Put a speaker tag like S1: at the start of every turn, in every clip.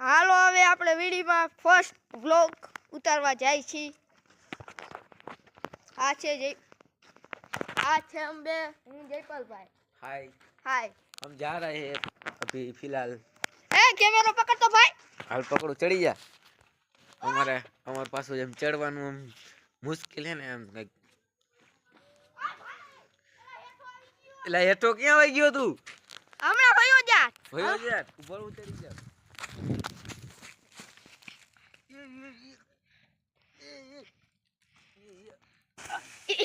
S1: હાલો હવે આપણે વિડીયોમાં ફર્સ્ટ વ્લોગ ઉતારવા જાય છીએ। આ છે हम बे હું जयपाल भाई।
S2: हाय
S1: हाय
S2: हम जा रहे हैं अभी फिलहाल।
S1: ए कैमरा पकड़ तो भाई।
S2: हाल पकड़ो चढ़ी जा। हमारे पास एम चढ़वानुं मुश्किल है ने एम कईक एला हेठो क्यां वई गयो तू?
S1: हमણાં ભયો જા
S2: ઉપર ઉતરી જા।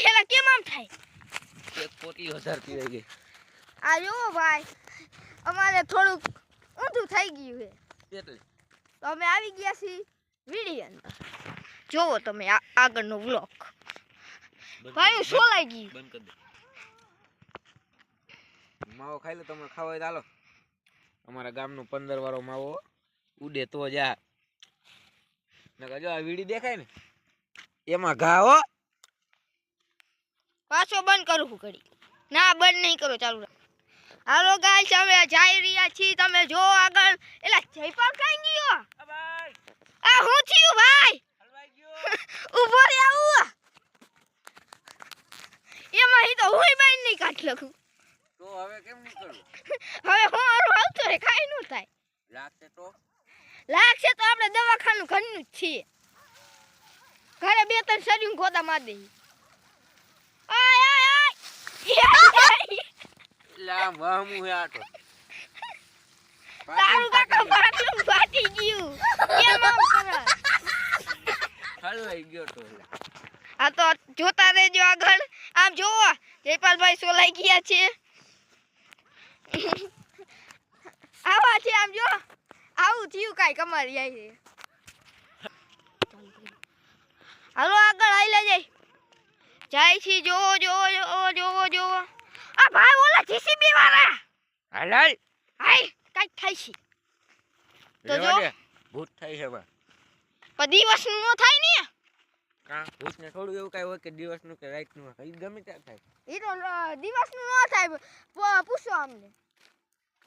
S1: એલા કેમ આમ થાય?
S2: એક પોટલી વધારે પીવાઈ ગઈ।
S1: આ જો ભાઈ અમારે થોડું ઊંધું થઈ ગયું છે
S2: એટલે
S1: તો અમે આવી ગયા છીએ વિડીયોમાં। જોવો તમે આગળનો વ્લોગ। ભાઈ હું સોલાઈ ગયું।
S2: બંધ કરી દે। માવો ખાઈ લો તમે ખાવા હોય તો હાલો। અમારા ગામનો 15 વાળો માવો ઉડે તો જા નકર જો આ વીડી દેખાય ને એમાં ઘા હો।
S1: પાછો બંધ કરું હું ઘડી ના બંધ નહીં કરો ચાલુ રાખ। હાલો ગાઈસ અમે જઈ રહ્યા છીએ તમે જો આગળ। એલા જયપાલ કાઈ ગયો?
S2: ભાઈ
S1: આ હું થયું ભાઈ?
S2: હલવાઈ ગયો।
S1: ઊભો રે આવું એમાં હી તો હુંય બાઈ નહીં કાઢ લખું
S2: તો હવે કેમ નહીં કરું?
S1: હવે હું મારું આવતો રે કાઈ નો થાય।
S2: લાગશે
S1: તો આપણે દવાખાનું ઘરનું જ છીએ। ઘરે બે ત્રણ સર્યું ગોદા માર દે। આય આય આય
S2: લા વામુ હે આટો
S1: તારું કાકા બાટલું ફાટી ગયું કેમ આમ કરે?
S2: હલવાઈ ગયો તો એલા।
S1: આ તો જોતા રહેજો આગળ। આમ જોવો જયપાલભાઈ સોલાઈ ગયા છે। આવા છે આમ જો આવું થયું કાઈ કમારી આવી। હાલો આગળ આઈ લે જાય છે જોવો જોવો જોવો જોવો જોવો। આ ભાઈ ઓલા જીસીબી વાળા
S2: હાલ હાલ
S1: હાય કાઈ થાય છે તો જો
S2: ભૂત થાય છે બા
S1: પણ દિવસ નો થાય ને
S2: કા ભૂત ને થોડું એવું કાઈ હોય કે દિવસ નું કે રાત નું કઈ ગમે ત્યાં થાય।
S1: ઈ તો દિવસ નું નો થાય પૂછો અમને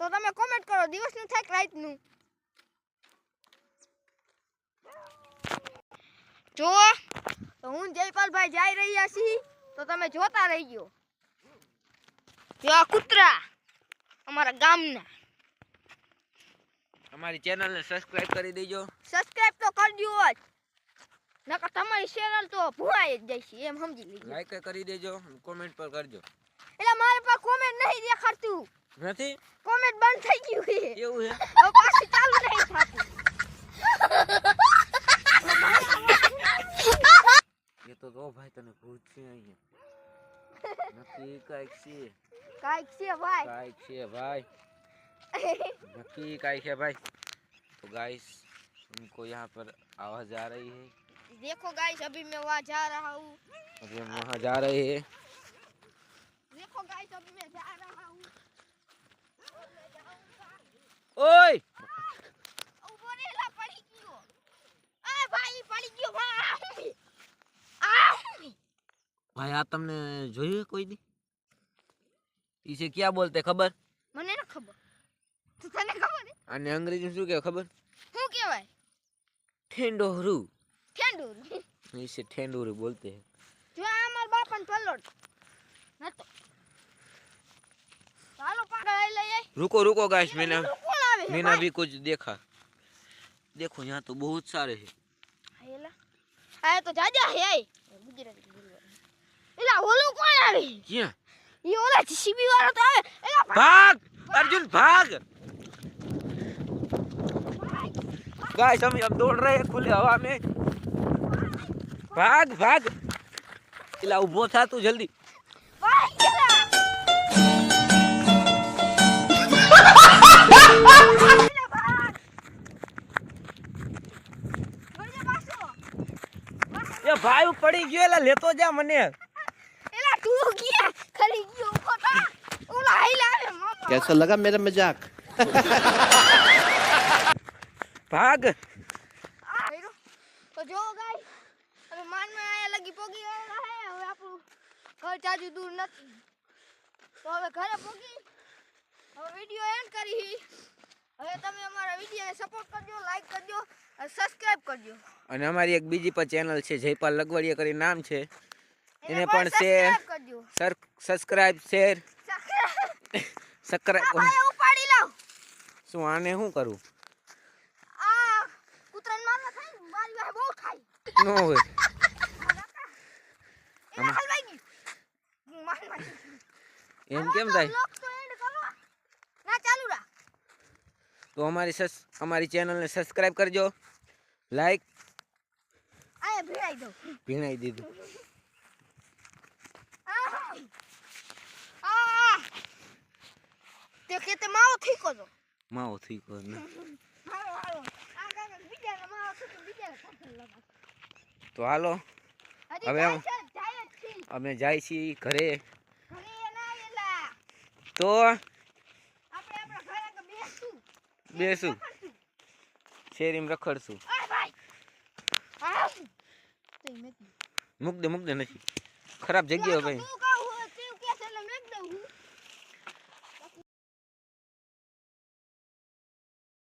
S1: તો તમે કોમેન્ટ કરો દિવસ નું થાય કે રાત નું। જો તો હું જયપાલભાઈ જઈ રહ્યા છીએ તો તમે જોતા રહીજો। જો આ કૂતરા અમારા ગામના।
S2: અમારી ચેનલ ને સબસ્ક્રાઇબ કરી દેજો।
S1: સબસ્ક્રાઇબ તો કરજો જ નકર તમારી ચેનલ તો ભૂલાઈ જ જશે એમ સમજી લીજો।
S2: લાઈક કરી દેજો કોમેન્ટ પર કરજો।
S1: એટલે મારે પાસે કોમેન્ટ નહીં દેખાડતું
S2: નથી
S1: કોમેન્ટ બંધ થઈ ગયું છે
S2: એવું છે
S1: હવે પાછું ચાલુ નહીં થતું।
S2: ये तो दो भाई तने भूत છે અહીંયા નક્કી કાઈક છે
S1: भाई
S2: भाई नक्की काई है भाई। तो गाइस उनको यहाँ पर आवाज आ रही है।
S1: देखो गाइस अभी मैं वहाँ जा रहा हूँ।
S2: अभी हम वहाँ जा रहे हैं।
S1: देखो गाइस अभी मैं जा रहा हूँ।
S2: ओए
S1: ऊपर एला पड़ी गयो। आ भाई पड़ी गयो भाई।
S2: भाई आ तुमने જોયું કોઈ દી? इसे क्या बोलते खबर?
S1: મને ન ખબર તો તને ખબર છે?
S2: આને અંગ્રેજી શું કહે ખબર?
S1: શું કહેવાય?
S2: ठेंडोरू।
S1: ઠેંડુર
S2: इसे ठेंडोरू बोलते हैं।
S1: જો આ માર બાપાને પલોટ નતો ચાલો પાગળ આઈ લઈએ।
S2: रुको रुको गाइस मैंने
S1: કોણ આવે છે
S2: मैंने अभी कुछ देखा। देखो यहाँ तो बहुत सारे हैं।
S1: એલા આ તો જાજા હે આય ગુજરાતી બોલવાનું। એલા ઓલું કોણ આવે?
S2: क्या
S1: ये ओला जीसीबी वाला तो आवे। एला
S2: भाग अर्जुन भाग। गाइस हम दौड़ रहे हैं खुले हवा में। भाग भाग इला उभो था तू जल्दी।
S1: भाई एला
S2: ये भाई पड़ी गयो एला लेतो जा मने।
S1: एला तू गया खड़ी गयो कोटा ओला आइला रे मामा।
S3: कैसा लगा मेरा मजाक?
S2: भाग
S1: तो जो गाइस હવે માન में आया लगी पोगी गया है। હવે આપણું ઘર જાજુ દૂર નથી તો હવે ઘરે પોગી હવે વિડિયો એન્ડ કરી। હવે તમે અમારા વિડિયો સપોર્ટ કરજો, લાઈક કરજો, સબસ્ક્રાઇબ કરજો.
S2: અને અમારી એક બીજી પણ ચેનલ છે જયપાલ લગવડિયા કરી નામ છે, એને પણ
S1: સબસ્ક્રાઇબ કરજો.
S2: સબસ્ક્રાઇબ શેર સબસ્ક્રાઇબ
S1: ભાઈ ઉપાડી લાવ.
S2: શું આને શું કરું
S1: આ કૂતરાને મારવા થાય ને, મારી વાહે બહુ થાય.
S2: ન હોય
S1: એને હલવાઈ ગઈ. માર.
S2: એમ કેમ થાય?
S1: બ્લોક તો એન્ડ કરો. ના ચાલુ રાખ.
S2: તો અમારી ચેનલને સબસ્ક્રાઇબ કરજો, લાઈક
S1: આ ભીડાઈ દઉં.
S2: ભીણાઈ દીધું.
S1: તે ખેતે માવો થીકો છો.
S2: માવો થઈ ગયો ને.
S1: હાલો હાલો. આ કાકા બીજાને માવો થીકો બીજાને કાકા લગા.
S2: તો હાલો
S1: હજી
S2: હવે
S1: જાય છે, જાય જ છે.
S2: અમે જાય છીએ ઘરે.
S1: ઘરે ના એલા.
S2: તો
S1: આપણે આપણા ઘરે તો બેસશું.
S2: બેસું શેરીમાં રખડશું.
S1: ઓય ભાઈ. આ. તો
S2: મૂક દે નથી ખરાબ જગ્યા ભાઈ.